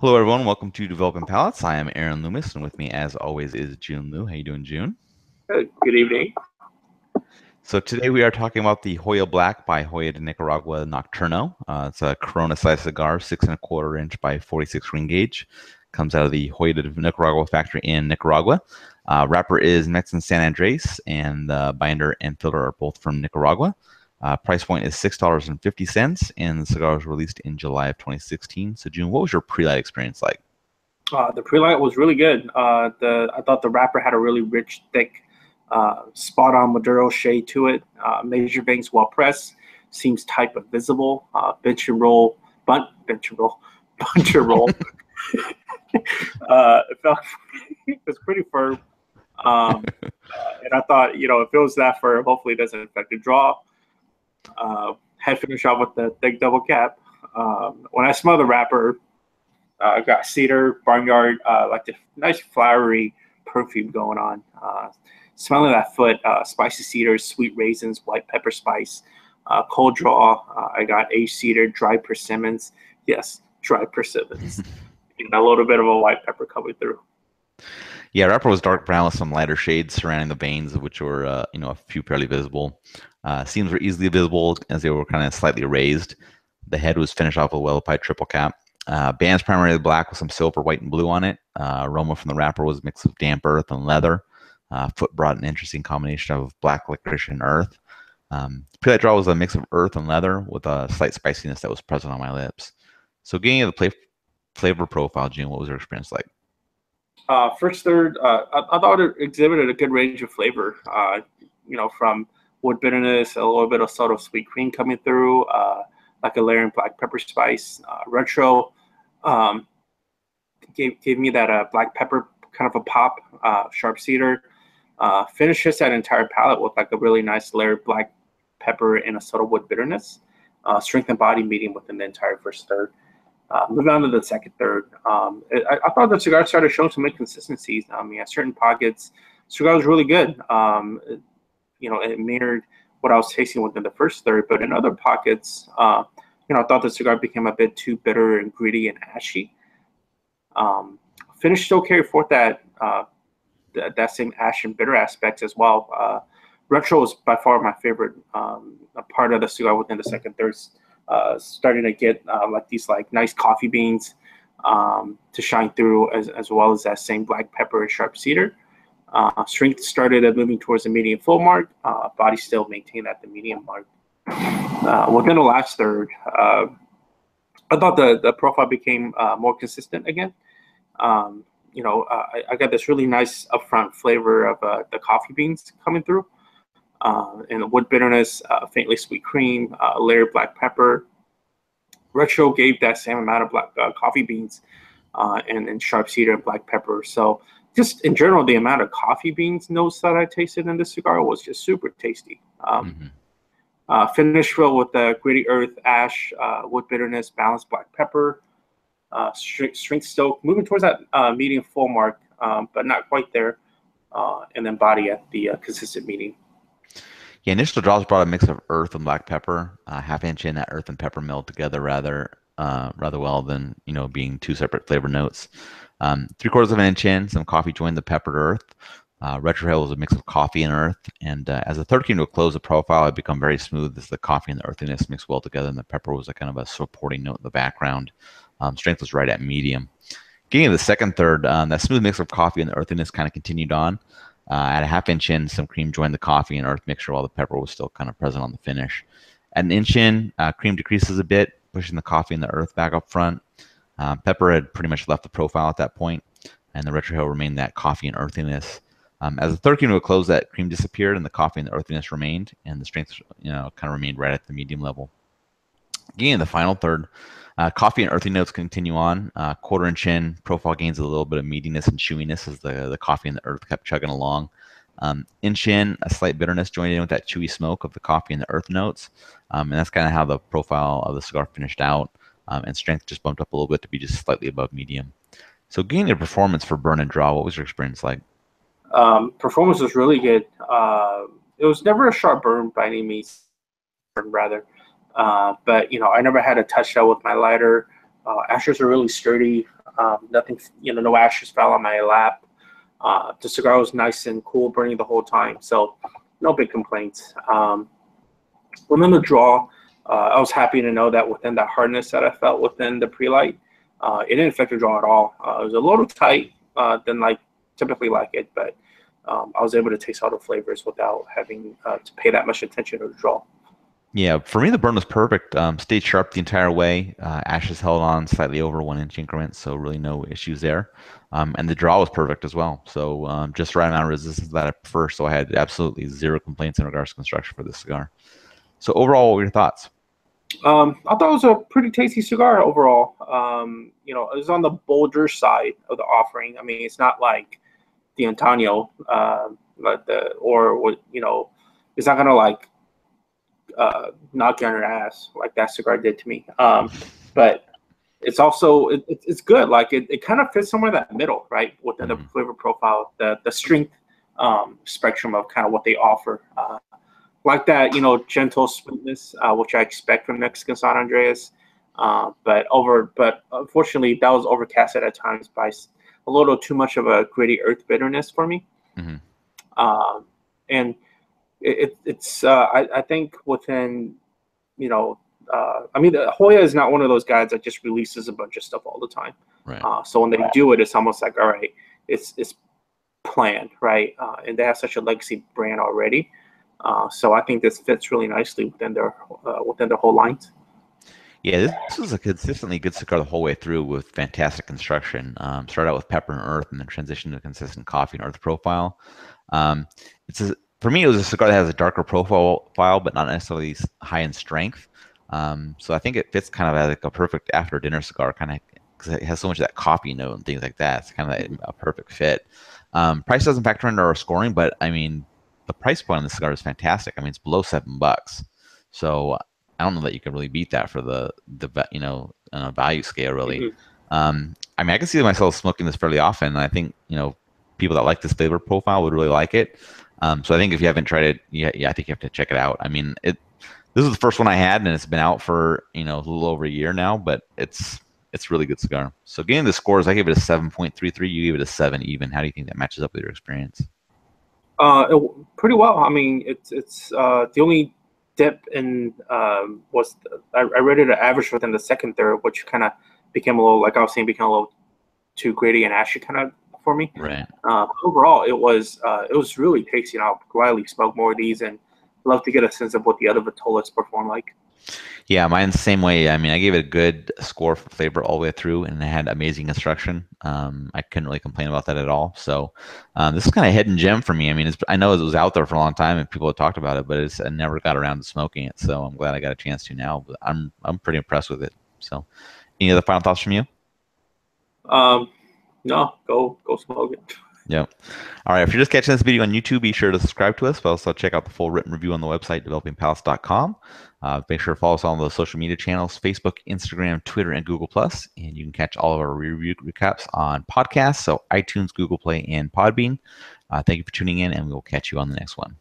Hello, everyone. Welcome to Developing Palates. I am Aaron Loomis, and with me, as always, is June Liu. How you doing, June? Good evening. So today we are talking about the Joya Black by Joya de Nicaragua Nocturno. It's a Corona-sized cigar, 6.25 inch by 46 ring gauge. Comes out of the Joya de Nicaragua factory in Nicaragua. Wrapper is Mexican San Andres, and the binder and filter are both from Nicaragua. Price point is $6.50, and the cigar was released in July of 2016. So, June, what was your pre-light experience like? The pre-light was really good. I thought the wrapper had a really rich, thick, spot-on Maduro shade to it. Major veins well pressed, seems tight but visible. Bench and roll, bench and roll, bunch and roll. It felt it was pretty firm, and I thought, if it was that firm, hopefully it doesn't affect the draw. Had finished off with the thick double cap. When I smell the wrapper, I got cedar, barnyard, like the nice flowery perfume going on. Smelling that foot, spicy cedars, sweet raisins, white pepper spice, cold draw. I got aged cedar, dried persimmons. Yes, dried persimmons. And a little bit of a white pepper coming through. Yeah, wrapper was dark brown with some lighter shades surrounding the veins, which were, a few fairly visible. Seams were easily visible as they were kind of slightly raised. The head was finished off with a well-applied triple cap. Band's primarily black with some silver, white, and blue on it. Aroma from the wrapper was a mix of damp earth and leather. Foot brought an interesting combination of black licorice and earth. Pre-light draw was a mix of earth and leather with a slight spiciness that was present on my lips. So getting into the flavor profile, June, what was your experience like? First third, I thought it exhibited a good range of flavor. From wood bitterness, a little bit of subtle sweet cream coming through, like a layering black pepper spice. Retro gave me that black pepper kind of a pop, sharp cedar. Finishes that entire palate with like a really nice layered black pepper and a subtle wood bitterness. Strength and body medium within the entire first third. Moving on to the second third, I thought the cigar started showing some inconsistencies. I mean, at certain pockets, cigar was really good. It mirrored what I was tasting within the first third, but in other pockets, I thought the cigar became a bit too bitter and gritty and ashy. Finish still carried forth that same ash and bitter aspects as well. Retro was by far my favorite part of the cigar within the second third. Starting to get like these like nice coffee beans to shine through, as well as that same black pepper and sharp cedar. Strength started moving towards the medium full mark. Body still maintained at the medium mark. Within the last third, I thought the profile became more consistent again. I got this really nice upfront flavor of the coffee beans coming through. And the wood bitterness, faintly sweet cream, layered black pepper. Retro gave that same amount of black coffee beans and sharp cedar and black pepper. So just in general, the amount of coffee beans notes that I tasted in this cigar was just super tasty. Finish filled with the gritty earth, ash, wood bitterness, balanced black pepper. Strength still moving towards that medium full mark, but not quite there. And then body at the consistent medium. Yeah, initial draws brought a mix of earth and black pepper. Half inch in, that earth and pepper meld together rather well than being two separate flavor notes. 3/4 of an inch in, some coffee joined the peppered earth. Retrohale was a mix of coffee and earth, and as the third came to a close, the profile had become very smooth as the coffee and the earthiness mixed well together, and the pepper was a kind of a supporting note in the background. Strength was right at medium. Getting to the second third, that smooth mix of coffee and the earthiness kind of continued on. At a half inch in, some cream joined the coffee and earth mixture while the pepper was still kind of present on the finish. At an inch in, cream decreases a bit, pushing the coffee and the earth back up front. Pepper had pretty much left the profile at that point, and the retrohale remained that coffee and earthiness. As the third came to a close, that cream disappeared and the coffee and the earthiness remained, and the strength kind of remained right at the medium level. Getting in the final third, coffee and earthy notes continue on. 1/4 inch in, profile gains a little bit of meatiness and chewiness as the coffee and the earth kept chugging along. Inch in, a slight bitterness joined in with that chewy smoke of the coffee and the earth notes. And that's kind of how the profile of the cigar finished out. And strength just bumped up a little bit to be just slightly above medium. So getting your performance for burn and draw, what was your experience like? Performance was really good. It was never a sharp burn by any means, rather. But I never had to touch that with my lighter. Ashes are really sturdy. Nothing, no ashes fell on my lap. The cigar was nice and cool, burning the whole time. So no big complaints. Within the draw, I was happy to know that within that hardness that I felt within the pre-light, it didn't affect the draw at all. It was a little tight than typically like it, but I was able to taste all the flavors without having to pay that much attention to the draw. Yeah, for me the burn was perfect. Stayed sharp the entire way. Ashes held on slightly over 1 inch increments, so really no issues there. And the draw was perfect as well. So just right amount of resistance that I prefer. So I had absolutely zero complaints in regards to construction for this cigar. So overall, what were your thoughts? I thought it was a pretty tasty cigar overall. It was on the bolder side of the offering. I mean, it's not like the Antonio, it's not gonna knock you on your ass like that cigar did to me. But it's also it's good. Like it kind of fits somewhere in that middle, right, within the flavor profile, the strength spectrum of kind of what they offer. Like that, gentle sweetness, which I expect from Mexican San Andreas. But unfortunately, that was overcasted at times by a little too much of a gritty earth bitterness for me. And I think within, I mean, Joya is not one of those guys that just releases a bunch of stuff all the time. Right. So when they do it, it's almost like, all right, it's planned, right? And they have such a legacy brand already. So I think this fits really nicely within their whole lines. Yeah, this was a consistently good cigar the whole way through with fantastic construction. Started out with pepper and earth and then transitioned to a consistent coffee and earth profile. Um, for me, it was a cigar that has a darker profile, but not necessarily high in strength. So I think it fits kind of as like a perfect after dinner cigar, kind of because it has so much of that coffee note and things like that. It's kind of a perfect fit. Price doesn't factor into our scoring, but I mean, the price point on the cigar is fantastic. I mean, it's below $7. So I don't know that you can really beat that for the on a value scale really. I mean, I can see myself smoking this fairly often. And I think people that like this flavor profile would really like it. So I think if you haven't tried it, yeah, I think you have to check it out. I mean, this is the first one I had, and it's been out for a little over a year now, but it's really good cigar. So getting the scores, I gave it a 7.33. You gave it a 7 even. How do you think that matches up with your experience? Pretty well. I mean, it's the only dip in was I rated an average within the second third, which kind of became a little, like I was saying, became a little too gritty and ashy kind of for me. Right. Overall, it was really tasty. I'll gladly smoke more of these and love to get a sense of what the other Vitolas perform like. Yeah, mine's the same way. I mean, I gave it a good score for flavor all the way through, and it had amazing construction. I couldn't really complain about that at all. So this is kind of a hidden gem for me. I mean, I know it was out there for a long time and people had talked about it, but I never got around to smoking it. So I'm glad I got a chance to now. But I'm pretty impressed with it. So, any other final thoughts from you? No, go smoke it. Yep. All right. If you're just catching this video on YouTube, be sure to subscribe to us, but also check out the full written review on the website, developingpalace.com. Make sure to follow us on those social media channels, Facebook, Instagram, Twitter, and Google+. And you can catch all of our review recaps on podcasts, so iTunes, Google Play, and Podbean. Thank you for tuning in, and we will catch you on the next one.